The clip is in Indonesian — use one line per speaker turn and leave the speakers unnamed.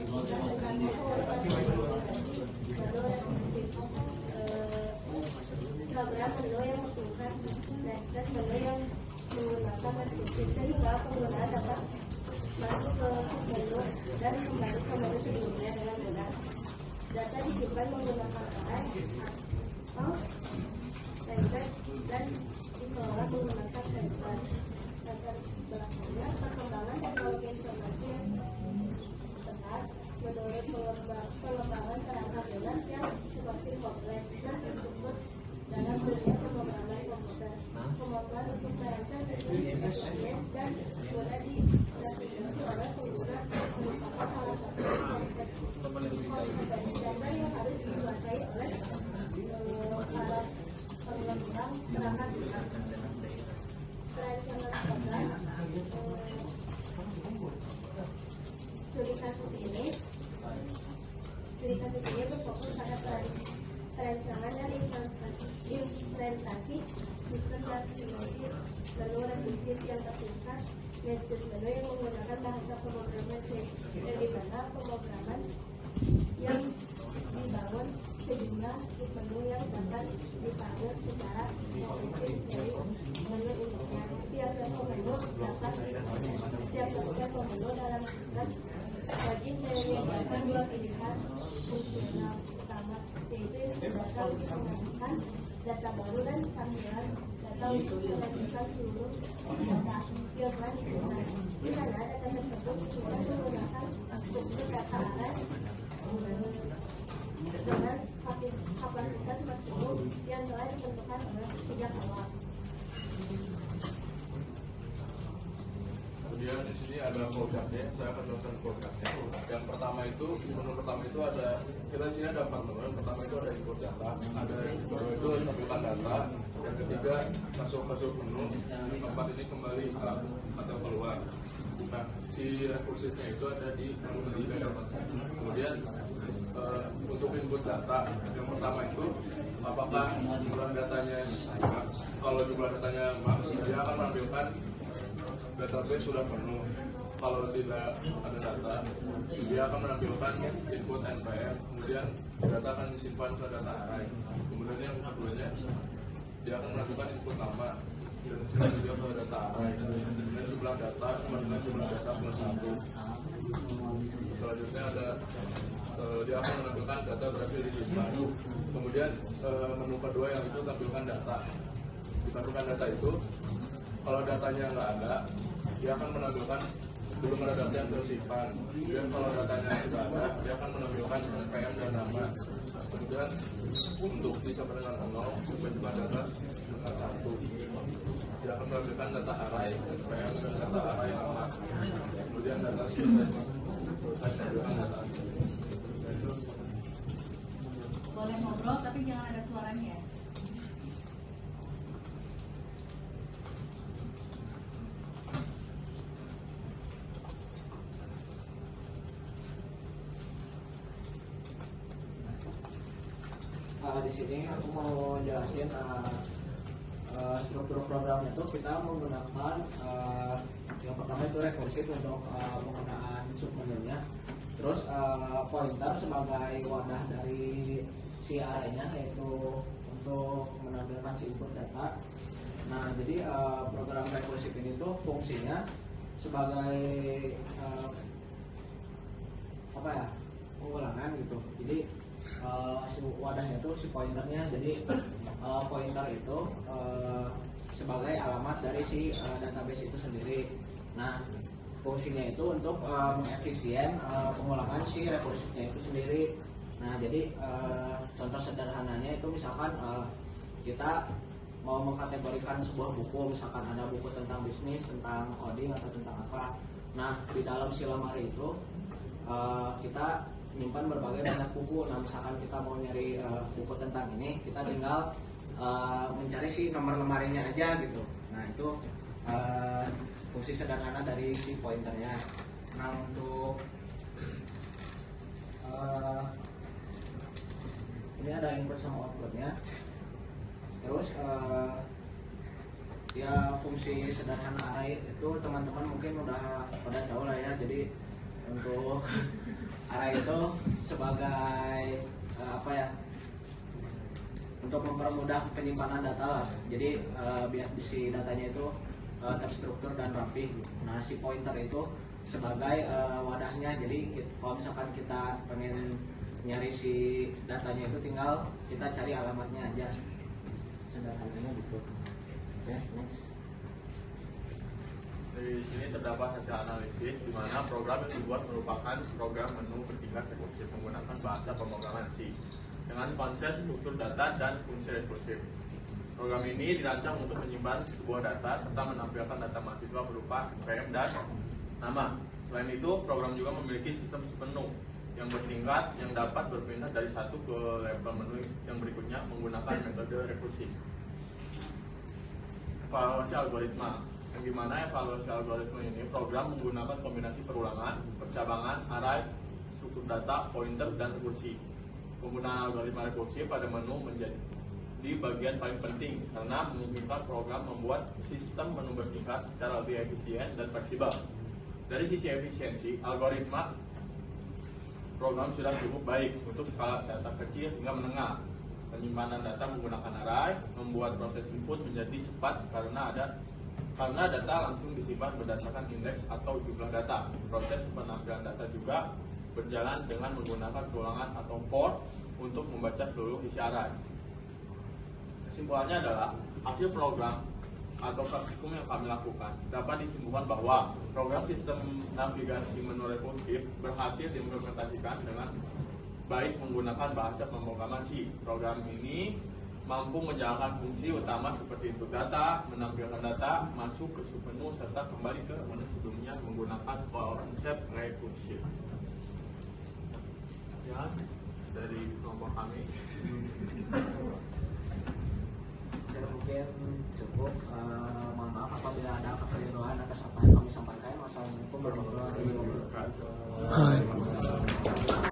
program menu yang membutuhkan dan menu yang menggunakan rekursi sehingga pengguna dapat masuk ke menu dan kembali ke menu sebelumnya dengan mudah. Data disimpan menggunakan array atau template dan dikelola menggunakan template. Latar belakangnya perkembangan teknologi informasi yang pesat menurut pengembangan perangkat lunak yang semakin kompleks dan disebut dalam dunia pemrograman komputer. Kemampuan untuk merancang sistem informasi dan mudah diaktifkan oleh pengguna merupakan salah satu kompetensi dasar yang harus dikuasai oleh para pengembang perangkat lunak. Perancangan program studi kasus ini berfokus pada perancangan dan implementasi sistem navigasi menu rekursif yang tertingkat, yaitu menu yang menggunakan bahasa pemrograman C, di mana pemrograman yang dibangun sejumlah menu yang dapat dipanggil secara efektif dari menu induknya. Setiap menu dalam sistem wajib menyediakan dua pilihan fungsional utama, yaitu data untuk memasukkan data baru dan tampilan data untuk menentukan seluruh data yang disimpan, di mana data tersebut sudah menggunakan struktur data array dengan kapasitas maksimum yang telah ditentukan oleh sejak awal.
Kemudian di sini ada produknya, saya akan jelaskan produknya. Yang pertama itu, menu pertama itu ada, kita di sini ada 4 menu. Yang pertama itu ada import data, ada yang kedua itu tampilkan data, yang ketiga masuk menu, yang keempat ini kembali atau keluar. Nah, si rekursifnya itu ada di menu ketiga. Kemudian untuk input data, yang pertama itu apakah jumlah datanya max. Kalau jumlah datanya max, dia akan menampilkan database sudah penuh. Kalau tidak ada data, dia akan menampilkan input npm. Kemudian data akan disimpan ke data array. Kemudian yang keduanya, dia akan menampilkan input nama dan disimpan juga ke data array. Kemudian jumlah data sama dengan jumlah data plus 1. Selanjutnya ada dia akan menampilkan data berhasil disimpan. Kemudian menu kedua yang itu tampilkan data. Ditampilkan data itu, kalau datanya nggak ada, dia akan menampilkan belum ada data yang tersimpan. Kemudian kalau datanya sudah ada, dia akan menampilkan npm dan nama. Kemudian untuk disimpan dengan 0 sampai jumlah data dengan 1, dia akan menampilkan data array npm dan data array nama. Kemudian data selesai menampilkan data.
Boleh ngobrol tapi jangan ada suaranya ya.
Di sini aku mau jelasin struktur programnya itu kita menggunakan yang pertama itu rekursif untuk penggunaan submenunya, terus pointer sebagai wadah dari si arraynya, yaitu untuk menampilkan si input data. Nah, jadi program rekursif ini tuh fungsinya sebagai pengulangan gitu. Jadi wadahnya itu si pointernya, jadi pointer itu sebagai alamat dari si database itu sendiri. Nah, fungsinya itu untuk mengefisien pengulangan si rekursifnya itu sendiri. Nah, jadi contoh sederhananya itu misalkan kita mau mengkategorikan sebuah buku, misalkan ada buku tentang bisnis, tentang coding atau tentang apa. Nah, di dalam si lemari itu kita menyimpan berbagai banyak buku. Nah, misalkan kita mau nyari buku tentang ini, kita tinggal mencari si nomor lemarinya aja gitu. Nah, itu fungsi sederhana dari si pointernya. Nah, untuk ini ada input sama outputnya. Terus ya fungsi sederhana array itu teman-teman mungkin udah pada tahu lah ya. Jadi untuk array itu sebagai untuk mempermudah penyimpanan data lah. Jadi biar si datanya itu terstruktur dan rapi. Nah, si pointer itu sebagai wadahnya. Jadi kalau misalkan kita pengen nyari si datanya itu tinggal kita cari alamatnya aja. Sederhananya gitu. Oke, next.
Di sini terdapat hasil analisis di mana program yang dibuat merupakan program menu bertingkat rekursif menggunakan bahasa pemrograman C dengan konsep struktur data dan fungsi rekursif. Program ini dirancang untuk menyimpan sebuah data serta menampilkan data mahasiswa berupa UKM dan nama. Selain itu, program juga memiliki sistem submenu yang bertingkat yang dapat berpindah dari satu ke level menu yang berikutnya menggunakan metode rekursif. Evaluasi algoritma, yang dimana evaluasi algoritma ini program menggunakan kombinasi perulangan, percabangan, array, struktur data, pointer, dan rekursi. Penggunaan algoritma rekursif pada menu menjadi di bagian paling penting karena memungkinkan program membuat sistem menu bertingkat secara lebih efisien dan fleksibel. Dari sisi efisiensi, algoritma program sudah cukup baik untuk skala data kecil hingga menengah. Penyimpanan data menggunakan array membuat proses input menjadi cepat karena data langsung disimpan berdasarkan indeks atau jumlah data. Proses penampilan data juga berjalan dengan menggunakan perulangan atau for untuk membaca seluruh isi array. Kesimpulannya adalah hasil program atau praktikum yang kami lakukan dapat disimpulkan bahwa program sistem navigasi menu rekursif berhasil diimplementasikan dengan baik menggunakan bahasa pemrograman C. Program ini mampu menjalankan fungsi utama seperti input data, menampilkan data, masuk ke submenu, serta kembali ke menu sebelumnya menggunakan konsep rekursif. Ya, dari kelompok kami.
Ya, mungkin cukup. Mohon maaf apabila ada kekeliruan atas apa yang kami sampaikan. Wassalamualaikum warahmatullahi wabarakatuh.